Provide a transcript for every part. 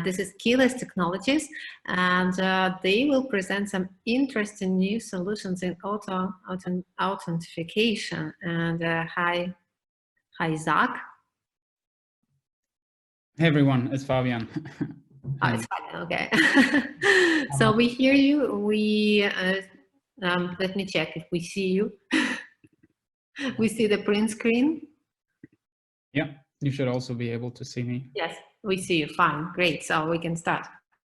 This is Keyless Technologies, and they will present some interesting new solutions in authentication. And hi, Zach. Hey everyone, it's Fabian. Oh, it's Fabian, okay. So we hear you. Let me check if we see you. We see the print screen. Yeah, you should also be able to see me. Yes, we see you. Fine, great. So we can start.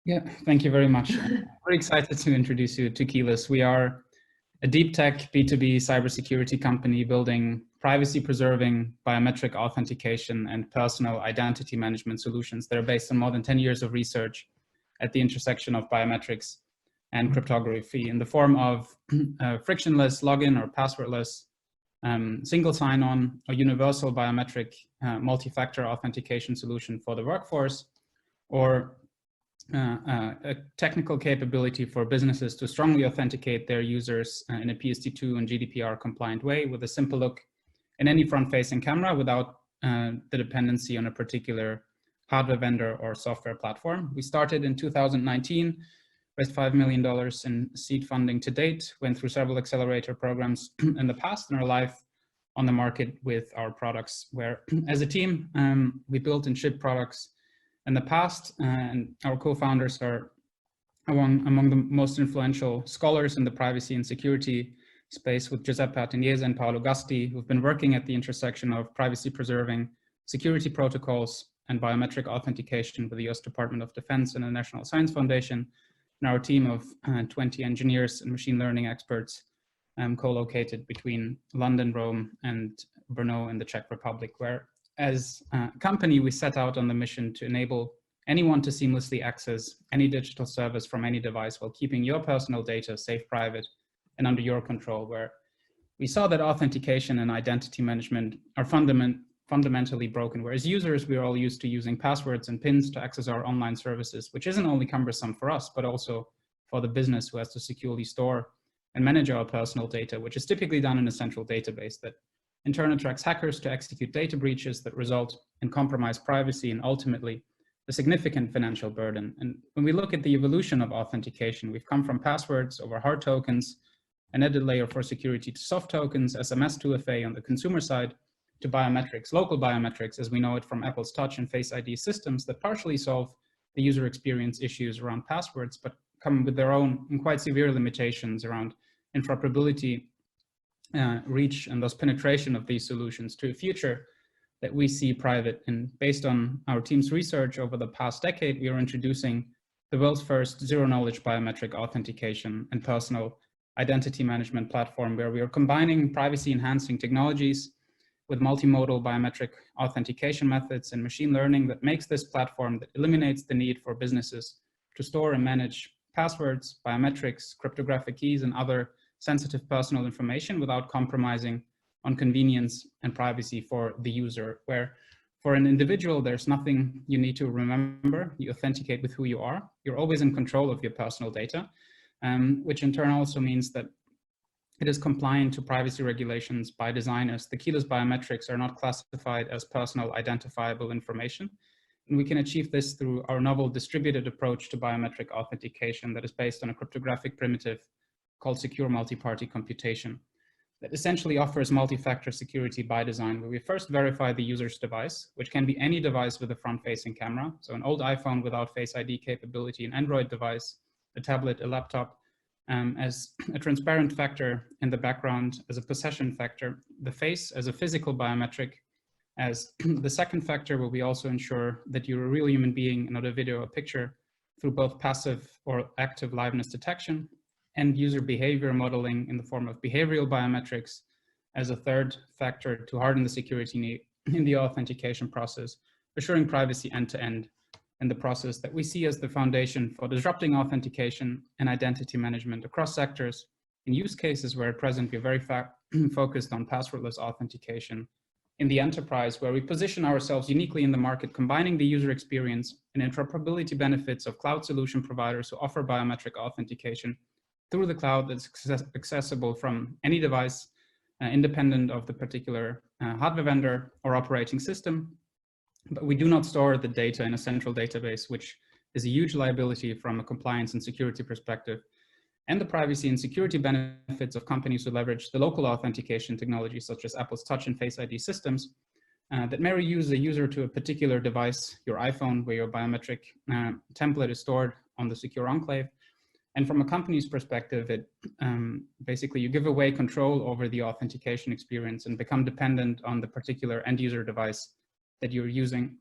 Yeah, thank you very much. We're excited to introduce you to Keyless. We are a deep tech B2B cybersecurity company building privacy-preserving biometric authentication and personal identity management solutions that are based on more than 10 years of research at the intersection of biometrics and cryptography in the form of frictionless login or passwordless single sign-on or universal biometric multi-factor authentication solution for the workforce, or a technical capability for businesses to strongly authenticate their users in a PSD2 and GDPR compliant way with a simple look in any front-facing camera without the dependency on a particular hardware vendor or software platform. We started in 2019, raised $5 million in seed funding to date, went through several accelerator programs in the past, and are live on the market with our products, where as a team, we built and shipped products in the past, and our co-founders are among the most influential scholars in the privacy and security space, with Giuseppe Ateniese and Paolo Gasti, who've been working at the intersection of privacy-preserving security protocols and biometric authentication with the US Department of Defense and the National Science Foundation, and our team of 20 engineers and machine learning experts co-located between London, Rome, and Brno in the Czech Republic, where as a company, we set out on the mission to enable anyone to seamlessly access any digital service from any device while keeping your personal data safe, private, and under your control, where we saw that authentication and identity management are fundamentally broken, whereas users, we're all used to using passwords and PINs to access our online services, which isn't only cumbersome for us, but also for the business who has to securely store and manage our personal data, which is typically done in a central database that in turn attracts hackers to execute data breaches that result in compromised privacy and ultimately a significant financial burden. And when we look at the evolution of authentication, we've come from passwords over hard tokens, an added layer for security to soft tokens, SMS 2FA on the consumer side, to biometrics, local biometrics, as we know it from Apple's Touch and Face ID systems that partially solve the user experience issues around passwords, but come with their own and quite severe limitations around interoperability, reach, and thus penetration of these solutions to a future that we see private. And based on our team's research over the past decade, we are introducing the world's first zero-knowledge biometric authentication and personal identity management platform, where we are combining privacy-enhancing technologies with multimodal biometric authentication methods and machine learning that makes this platform that eliminates the need for businesses to store and manage passwords, biometrics, cryptographic keys, and other sensitive personal information without compromising on convenience and privacy for the user, where for an individual, there's nothing you need to remember. You authenticate with who you are. You're always in control of your personal data, which in turn also means that it is compliant to privacy regulations by design, as the keyless biometrics are not classified as personal identifiable information. And we can achieve this through our novel distributed approach to biometric authentication that is based on a cryptographic primitive called secure multi-party computation that essentially offers multi-factor security by design, where we first verify the user's device, which can be any device with a front-facing camera. So an old iPhone without Face ID capability, an Android device, a tablet, a laptop, as a transparent factor in the background, as a possession factor, the face as a physical biometric, as the second factor, where we also ensure that you're a real human being, not a video or picture, through both passive or active liveness detection, and user behavior modeling in the form of behavioral biometrics as a third factor to harden the security in the authentication process, assuring privacy end-to-end in the process that we see as the foundation for disrupting authentication and identity management across sectors in use cases where at present we're very focused on passwordless authentication in the enterprise, where we position ourselves uniquely in the market, combining the user experience and interoperability benefits of cloud solution providers who offer biometric authentication through the cloud that's accessible from any device, independent of the particular hardware vendor or operating system, But we do not store the data in a central database, which is a huge liability from a compliance and security perspective, and the privacy and security benefits of companies who leverage the local authentication technologies such as Apple's Touch and Face ID systems that may reuse the user to a particular device, your iPhone, where your biometric template is stored on the secure enclave. And from a company's perspective, it basically you give away control over the authentication experience and become dependent on the particular end user device that you're using.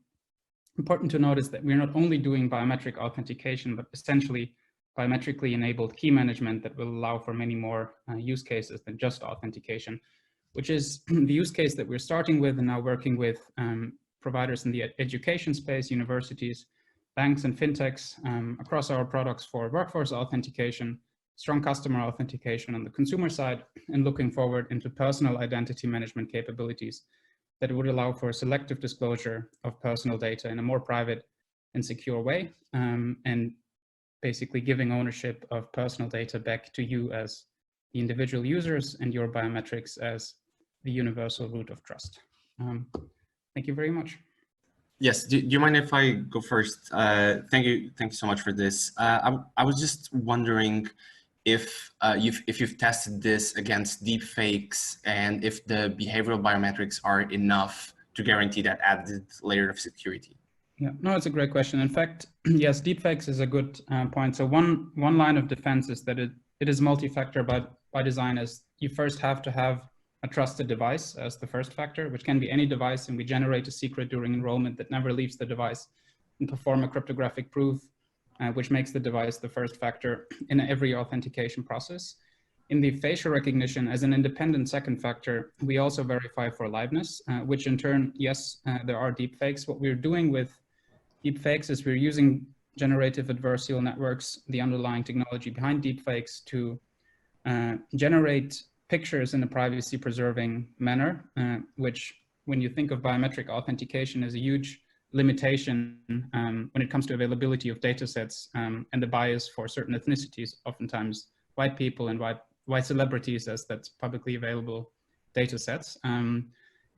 Important to note is that we're not only doing biometric authentication, but essentially biometrically enabled key management that will allow for many more use cases than just authentication, which is the use case that we're starting with and now working with providers in the education space, universities, banks and fintechs across our products for workforce authentication, strong customer authentication on the consumer side, and looking forward into personal identity management capabilities that would allow for selective disclosure of personal data in a more private and secure way, and basically giving ownership of personal data back to you as the individual users and your biometrics as the universal root of trust. Thank you very much. Yes, do you mind if I go first? Thank you so much for this. I was just wondering if you've tested this against deep fakes and if the behavioral biometrics are enough to guarantee that added layer of security. Yeah, no, it's a great question. In fact, yes, deepfakes is a good point. So one line of defense is that it is multi-factor by design, as you first have to have a trusted device as the first factor, which can be any device, and we generate a secret during enrollment that never leaves the device and perform a cryptographic proof, which makes the device the first factor in every authentication process. In the facial recognition as an independent second factor, we also verify for liveness, which in turn, yes, there are deepfakes. What we're doing with deepfakes is we're using generative adversarial networks, the underlying technology behind deepfakes, to generate pictures in a privacy preserving manner, which when you think of biometric authentication is a huge limitation when it comes to availability of data sets and the bias for certain ethnicities, oftentimes white people and white celebrities as that's publicly available data sets. If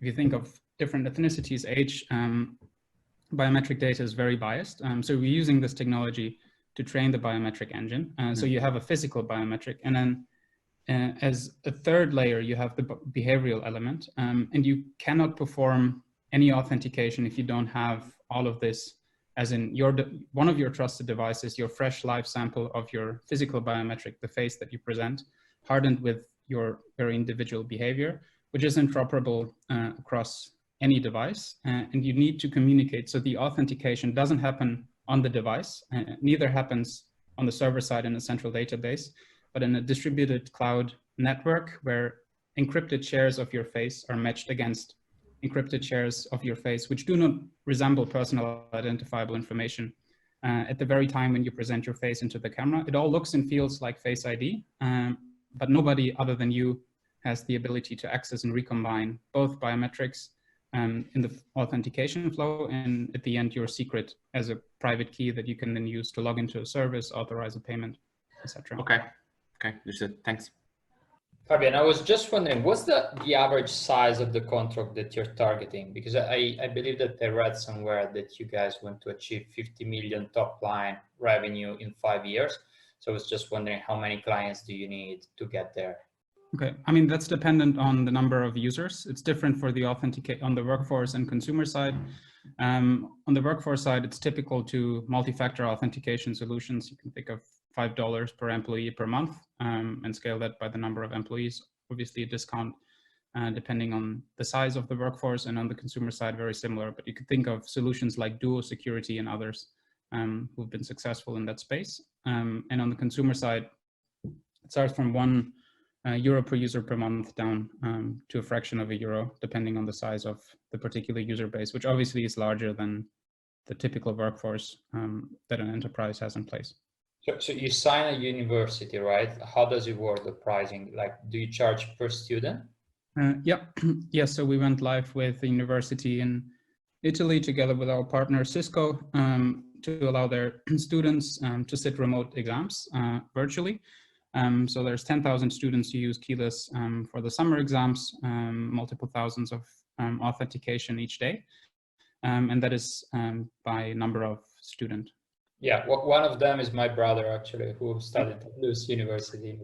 you think of different ethnicities, age, biometric data is very biased. So we're using this technology to train the biometric engine. So you have a physical biometric, and then as a third layer, you have the behavioral element, and you cannot perform any authentication if you don't have all of this, as in one of your trusted devices, your fresh live sample of your physical biometric, the face that you present, hardened with your very individual behavior, which is interoperable across any device, and you need to communicate. So the authentication doesn't happen on the device, neither happens on the server side in a central database, but in a distributed cloud network where encrypted shares of your face are matched against encrypted shares of your face, which do not resemble personal identifiable information. At the very time when you present your face into the camera, it all looks and feels like Face ID, but nobody other than you has the ability to access and recombine both biometrics in the authentication flow, and at the end, your secret as a private key that you can then use to log into a service, authorize a payment, etc. Okay, understood. Thanks. Fabian, I was just wondering, what's the average size of the contract that you're targeting? Because I believe that I read somewhere that you guys want to achieve 50 million top line revenue in 5 years. So I was just wondering, how many clients do you need to get there? Okay, I mean, that's dependent on the number of users. It's different for the on the workforce and consumer side. On the workforce side, it's typical to multi-factor authentication solutions. You can think of $5 per employee per month and scale that by the number of employees. Obviously a discount depending on the size of the workforce, and on the consumer side, very similar. But you could think of solutions like Duo Security and others who've been successful in that space. And on the consumer side, it starts from €1 per user per month down to a fraction of €1, depending on the size of the particular user base, which obviously is larger than the typical workforce that an enterprise has in place. So you sign a university, right? How does it work, the pricing? Like, do you charge per student? Yeah. So we went live with the university in Italy together with our partner Cisco to allow their students to sit remote exams virtually. So there's 10,000 students who use Keyless for the summer exams, multiple thousands of authentication each day. and that is by number of student. Yeah, one of them is my brother, actually, who studied at Lewis University.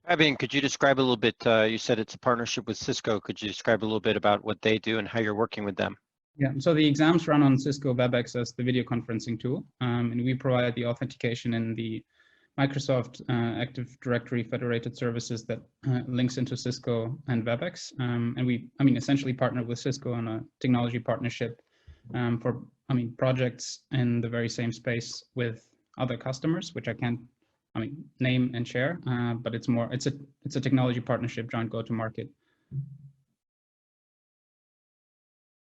Fabian, could you describe a little bit, you said it's a partnership with Cisco. Could you describe a little bit about what they do and how you're working with them? Yeah, so the exams run on Cisco WebEx as the video conferencing tool, and we provide the authentication in the Microsoft Active Directory federated services that links into Cisco and WebEx. And we, essentially partnered with Cisco on a technology partnership for, projects in the very same space with other customers, which I can't, name and share, but it's a technology partnership, joint go-to-market.